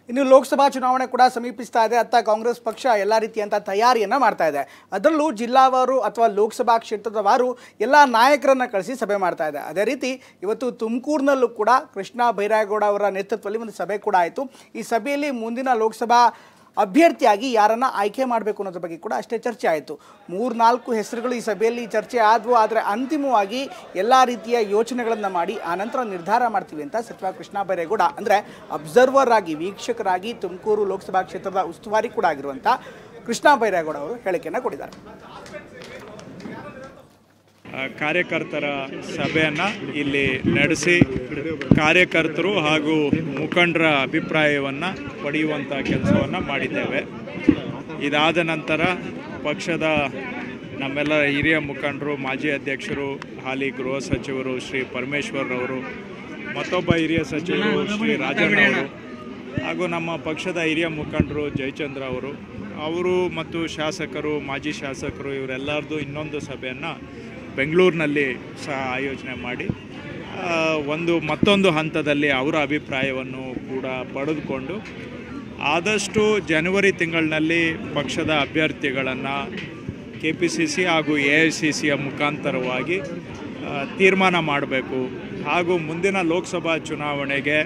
ಇನ್ನು ಲೋಕಸಭಾ ಚುನಾವಣೆ ಕೂಡ ಸಮೀಪಿಸ್ತಾ ಇದೆ. ಅತ್ತ ಕಾಂಗ್ರೆಸ್ ಪಕ್ಷ ಎಲ್ಲ ರೀತಿಯಂಥ ತಯಾರಿಯನ್ನು ಮಾಡ್ತಾ ಇದೆ. ಅದರಲ್ಲೂ ಜಿಲ್ಲಾವಾರು ಅಥವಾ ಲೋಕಸಭಾ ಕ್ಷೇತ್ರದ ಎಲ್ಲ ನಾಯಕರನ್ನು ಕಳಿಸಿ ಸಭೆ ಮಾಡ್ತಾ ಇದೆ. ಅದೇ ರೀತಿ ಇವತ್ತು ತುಮಕೂರಿನಲ್ಲೂ ಕೂಡ ಕೃಷ್ಣ ಬೈರೇಗೌಡ ಅವರ ನೇತೃತ್ವದಲ್ಲಿ ಒಂದು ಸಭೆ ಕೂಡ ಆಯಿತು. ಈ ಸಭೆಯಲ್ಲಿ ಮುಂದಿನ ಲೋಕಸಭಾ ಅಭ್ಯರ್ಥಿಯಾಗಿ ಯಾರನ್ನು ಆಯ್ಕೆ ಮಾಡಬೇಕು ಅನ್ನೋದ್ರ ಬಗ್ಗೆ ಕೂಡ ಅಷ್ಟೇ ಚರ್ಚೆ ಆಯಿತು. 3-4 ಹೆಸರುಗಳು ಈ ಸಭೆಯಲ್ಲಿ ಚರ್ಚೆ ಆದವು. ಆದರೆ ಅಂತಿಮವಾಗಿ ಎಲ್ಲ ರೀತಿಯ ಯೋಚನೆಗಳನ್ನು ಮಾಡಿ ಆನಂತರ ನಿರ್ಧಾರ ಮಾಡ್ತೀವಿ ಅಂತ ಸಚಿವ ಕೃಷ್ಣ ಬೈರೇಗೌಡ ಅಂದರೆ ಅಬ್ಸರ್ವರ್ ಆಗಿ ವೀಕ್ಷಕರಾಗಿ ತುಮಕೂರು ಲೋಕಸಭಾ ಕ್ಷೇತ್ರದ ಉಸ್ತುವಾರಿ ಕೂಡ ಆಗಿರುವಂಥ ಕೃಷ್ಣ ಬೈರೇಗೌಡ ಅವರು ಹೇಳಿಕೆಯನ್ನು ಕೊಟ್ಟಿದ್ದಾರೆ. ಕಾರ್ಯಕರ್ತರ ಸಭೆಯನ್ನು ಇಲ್ಲಿ ನಡೆಸಿ ಕಾರ್ಯಕರ್ತರು ಹಾಗೂ ಮುಖಂಡರ ಅಭಿಪ್ರಾಯವನ್ನು ಪಡೆಯುವಂಥ ಕೆಲಸವನ್ನು ಮಾಡಿದ್ದೇವೆ. ಇದಾದ ನಂತರ ಪಕ್ಷದ ನಮ್ಮೆಲ್ಲ ಹಿರಿಯ ಮುಖಂಡರು, ಮಾಜಿ ಅಧ್ಯಕ್ಷರು, ಹಾಲಿ ಗೃಹ ಸಚಿವರು ಶ್ರೀ ಪರಮೇಶ್ವರ್ರವರು, ಮತ್ತೊಬ್ಬ ಹಿರಿಯ ಸಚಿವರು ಶ್ರೀ ರಾಜಣ್ಣ ಅವರು ಹಾಗೂ ನಮ್ಮ ಪಕ್ಷದ ಹಿರಿಯ ಮುಖಂಡರು ಜಯಚಂದ್ರ ಅವರು ಮತ್ತು ಶಾಸಕರು, ಮಾಜಿ ಶಾಸಕರು ಇವರೆಲ್ಲರದು ಇನ್ನೊಂದು ಸಭೆಯನ್ನು ಬೆಂಗಳೂರಿನಲ್ಲಿ ಸಹ ಆಯೋಜನೆ ಮಾಡಿ ಮತ್ತೊಂದು ಹಂತದಲ್ಲಿ ಅವರ ಅಭಿಪ್ರಾಯವನ್ನು ಕೂಡ ಪಡೆದುಕೊಂಡು ಆದಷ್ಟು ಜನವರಿ ತಿಂಗಳಿನಲ್ಲಿ ಪಕ್ಷದ ಅಭ್ಯರ್ಥಿಗಳನ್ನು KPCC ಹಾಗೂ AICCಯ ಮುಖಾಂತರವಾಗಿ ತೀರ್ಮಾನ ಮಾಡಬೇಕು ಹಾಗೂ ಮುಂದಿನ ಲೋಕಸಭಾ ಚುನಾವಣೆಗೆ